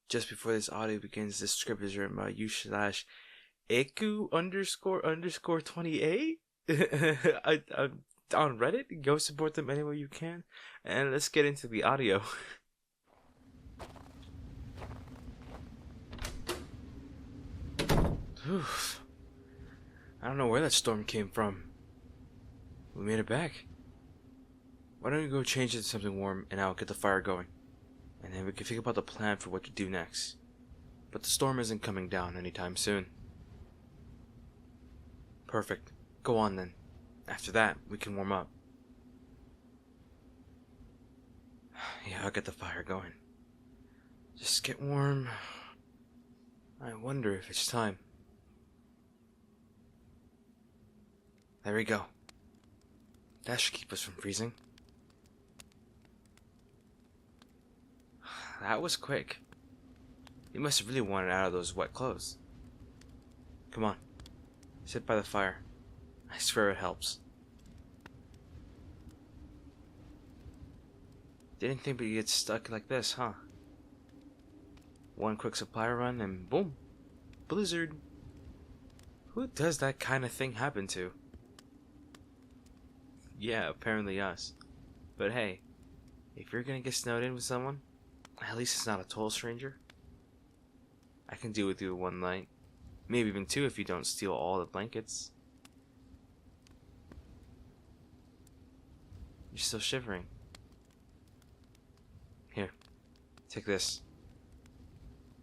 Just before this audio begins, this script is written by u/eku__28. I'm on Reddit. Go support them any way you can. And let's get into the audio. I don't know where that storm came from. We made it back. Why don't you go change into something warm and I'll get the fire going. And then we can think about the plan for what to do next. But the storm isn't coming down anytime soon. Perfect. Go on then. After that, we can warm up. Yeah, I'll get the fire going. Just get warm. I wonder if it's time. There we go. That should keep us from freezing. That was quick. You must have really wanted out of those wet clothes. Come on. Sit by the fire. I swear it helps. Didn't think we'd get stuck like this, huh? One quick supply run and boom. Blizzard. Who does that kind of thing happen to? Yeah, apparently us. But hey, if you're gonna get snowed in with someone, at least it's not a total stranger. I can deal with you one night. Maybe even two if you don't steal all the blankets. You're still shivering. Here, take this.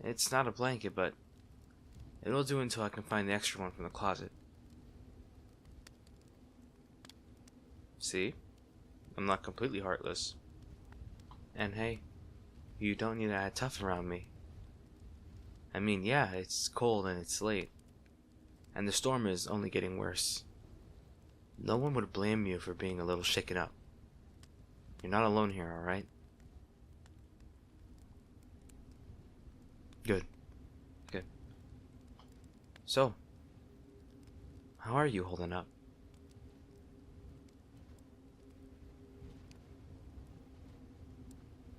It's not a blanket, but it'll do until I can find the extra one from the closet. See? I'm not completely heartless. And hey, you don't need to act tough around me. I mean, yeah, it's cold and it's late. And the storm is only getting worse. No one would blame you for being a little shaken up. You're not alone here, alright? Good. Good. So, how are you holding up?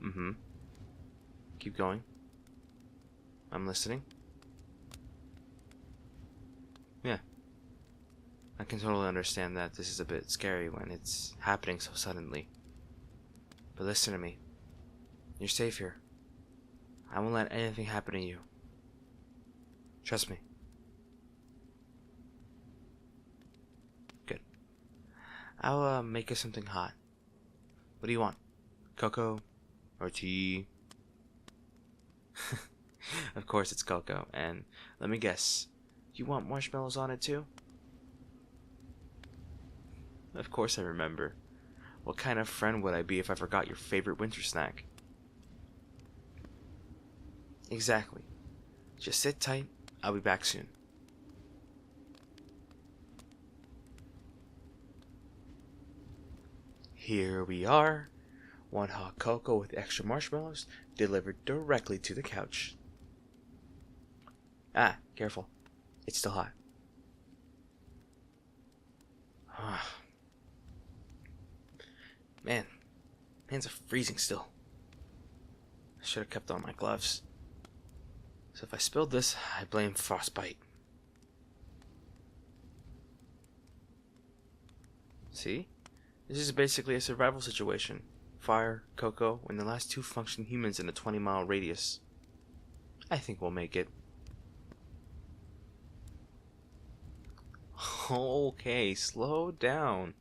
Mm-hmm. Keep going. I'm listening. Yeah. I can totally understand that this is a bit scary when it's happening so suddenly. But listen to me. You're safe here. I won't let anything happen to you. Trust me. Good. I'll make us something hot. What do you want? Cocoa? Or tea? Of course it's cocoa, and let me guess, you want marshmallows on it too? Of course I remember. What kind of friend would I be if I forgot your favorite winter snack? Exactly. Just sit tight, I'll be back soon. Here we are. One hot cocoa with extra marshmallows delivered directly to the couch. Ah, careful. It's still hot. Man, hands are freezing still. I should have kept on my gloves. So if I spilled this, I blame frostbite. See? This is basically a survival situation. Fire, cocoa, and the last two functioning humans in a 20-mile radius. I think we'll make it. Okay, slow down.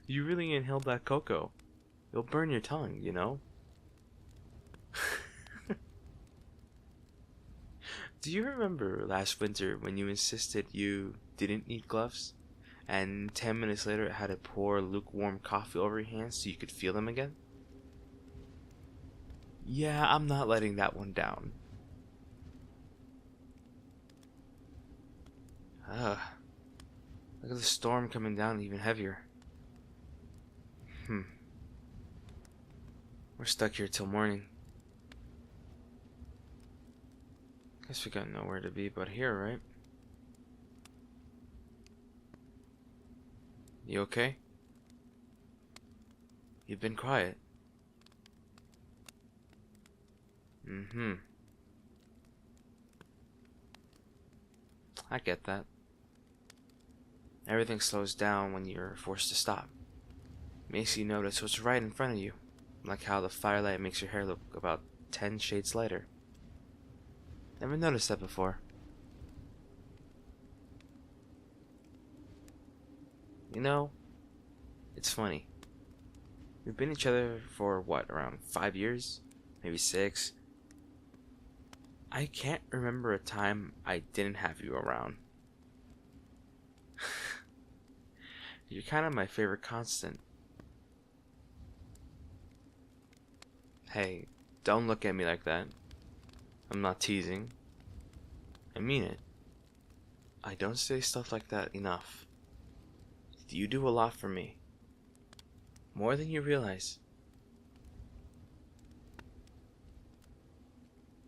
You really inhaled that cocoa. You'll burn your tongue, you know? Do you remember last winter when you insisted you didn't need gloves? And 10 minutes later had to pour lukewarm coffee over your hands so you could feel them again? Yeah, I'm not letting that one down. Ugh. Look at the storm coming down even heavier. We're stuck here till morning. Guess we got nowhere to be but here, right? You okay? You've been quiet. I get that. Everything slows down when you're forced to stop. Makes you notice what's right in front of you, like how the firelight makes your hair look about 10 shades lighter. Never noticed that before. You know, it's funny. We've been each other for what, around 5 years? Maybe 6? I can't remember a time I didn't have you around. You're kind of my favorite constant. Hey, don't look at me like that. I'm not teasing. I mean it. I don't say stuff like that enough. You do a lot for me. More than you realize.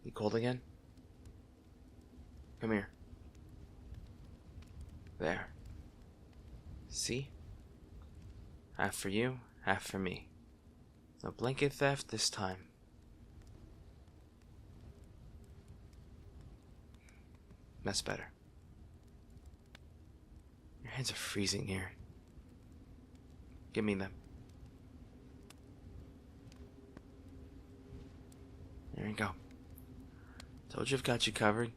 You cold again? Come here. There. See? Half for you, half for me. No blanket theft this time. That's better. Your hands are freezing here. Give me them. There you go. Told you I've got you covered.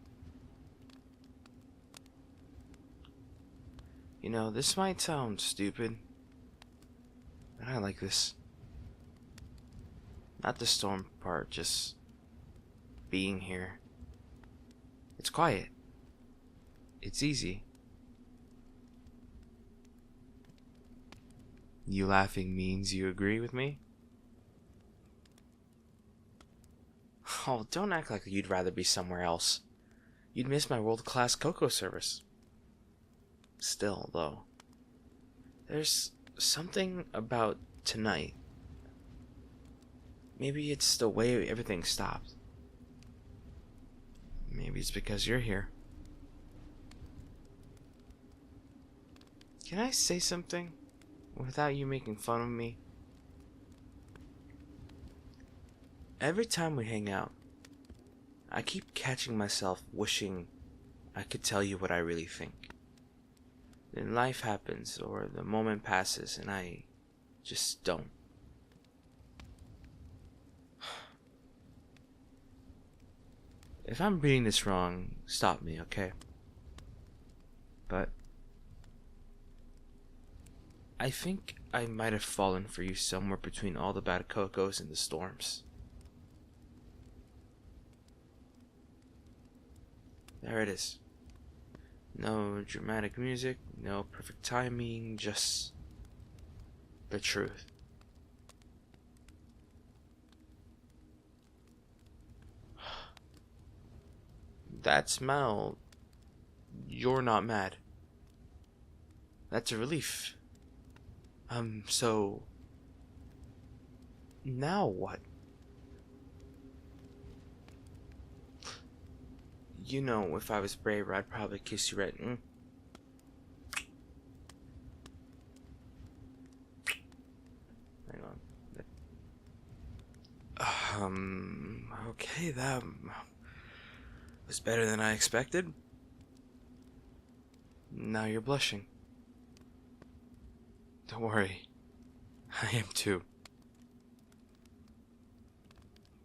You know, this might sound stupid, but I like this. Not the storm part, just being here. It's quiet. It's easy. You laughing means you agree with me? Oh, don't act like you'd rather be somewhere else. You'd miss my world-class cocoa service. Still, though, there's something about tonight. Maybe it's the way everything stopped. Maybe it's because you're here. Can I say something without you making fun of me? Every time we hang out, I keep catching myself wishing I could tell you what I really think. Then life happens, or the moment passes, and I just don't. If I'm reading this wrong, stop me, okay? But I think I might have fallen for you somewhere between all the bad cocos and the storms. There it is. No dramatic music, no perfect timing, just the truth. That smile, you're not mad. That's a relief. So now what? You know, if I was braver, I'd probably kiss you right. Hang on. Okay, that was better than I expected. Now you're blushing. Don't worry. I am too.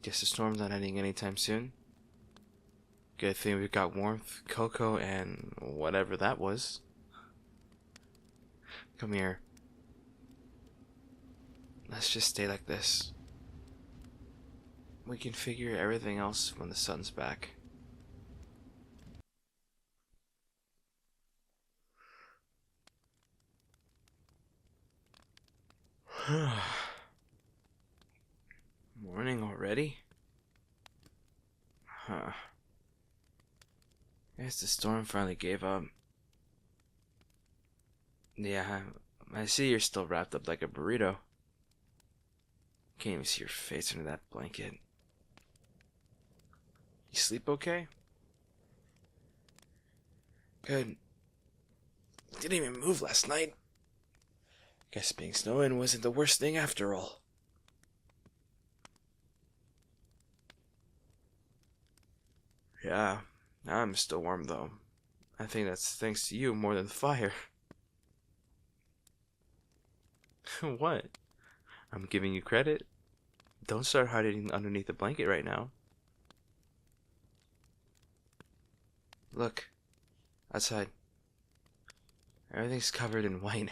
Guess the storm's not ending anytime soon. Good thing we've got warmth, cocoa, and whatever that was. Come here. Let's just stay like this. We can figure everything else when the sun's back. Morning already? Huh. Guess the storm finally gave up. Yeah, I see you're still wrapped up like a burrito. Can't even see your face under that blanket. You sleep okay? Good. Didn't even move last night. Guess being snowing wasn't the worst thing after all. Yeah, I'm still warm though. I think that's thanks to you more than the fire. What? I'm giving you credit. Don't start hiding underneath the blanket right now. Look, outside. Everything's covered in white.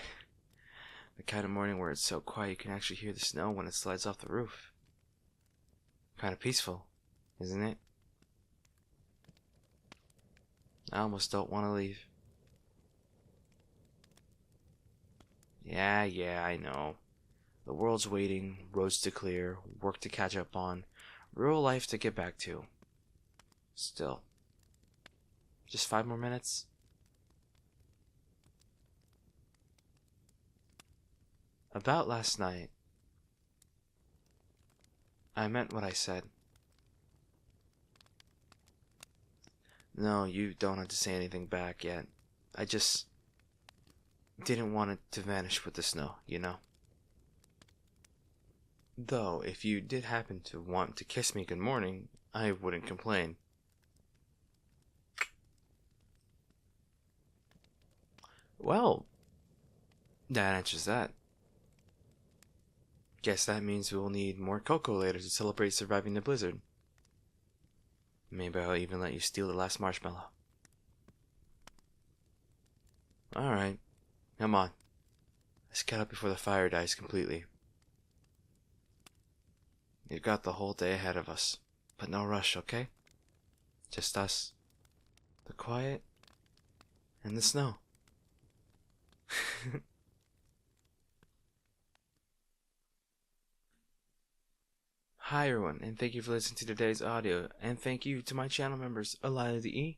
The kind of morning where it's so quiet you can actually hear the snow when it slides off the roof. Kind of peaceful, isn't it? I almost don't want to leave. Yeah, I know. The world's waiting, roads to clear, work to catch up on, real life to get back to. Still. Just 5 more minutes? About last night, I meant what I said. No, you don't have to say anything back yet. I just didn't want it to vanish with the snow, you know? Though, if you did happen to want to kiss me good morning, I wouldn't complain. Well, that answers that. Guess that means we'll need more cocoa later to celebrate surviving the blizzard. Maybe I'll even let you steal the last marshmallow. Alright, come on. Let's get up before the fire dies completely. We've got the whole day ahead of us, but no rush, okay? Just us, the quiet, and the snow. Hi everyone, and thank you for listening to today's audio, and thank you to my channel members, Reality,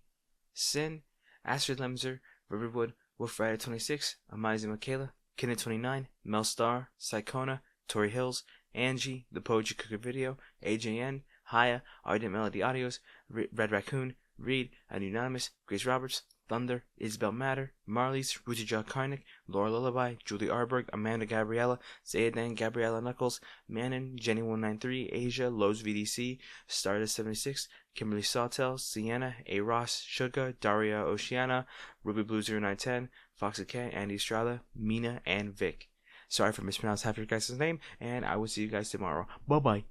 Sin, Astrid Lemser, Riverwood, Wolf Rider 26, Amazing Michaela, Kenneth 29, Mel Star, Psychona, Tori Hills, Angie, The Poetry Cooker Video, AJN, Haya, Ardent Melody Audios, Red Raccoon, Reed, Anonymous, Grace Roberts, Thunder, Isabel Matter, Marlies, Ruti Jaw Karnick, Laura Lullaby, Julie Arberg, Amanda Gabriella, Zayadan Gabriella Knuckles, Manon, Jenny193, Asia, Lowe's VDC, Stardust76, Kimberly Sawtell, Sienna, A. Ross, Suga, Daria Oceana, Ruby Blue 0910, Foxy K, Andy Estrada, Mina, and Vic. Sorry for mispronouncing half your guys' name, and I will see you guys tomorrow. Bye-bye.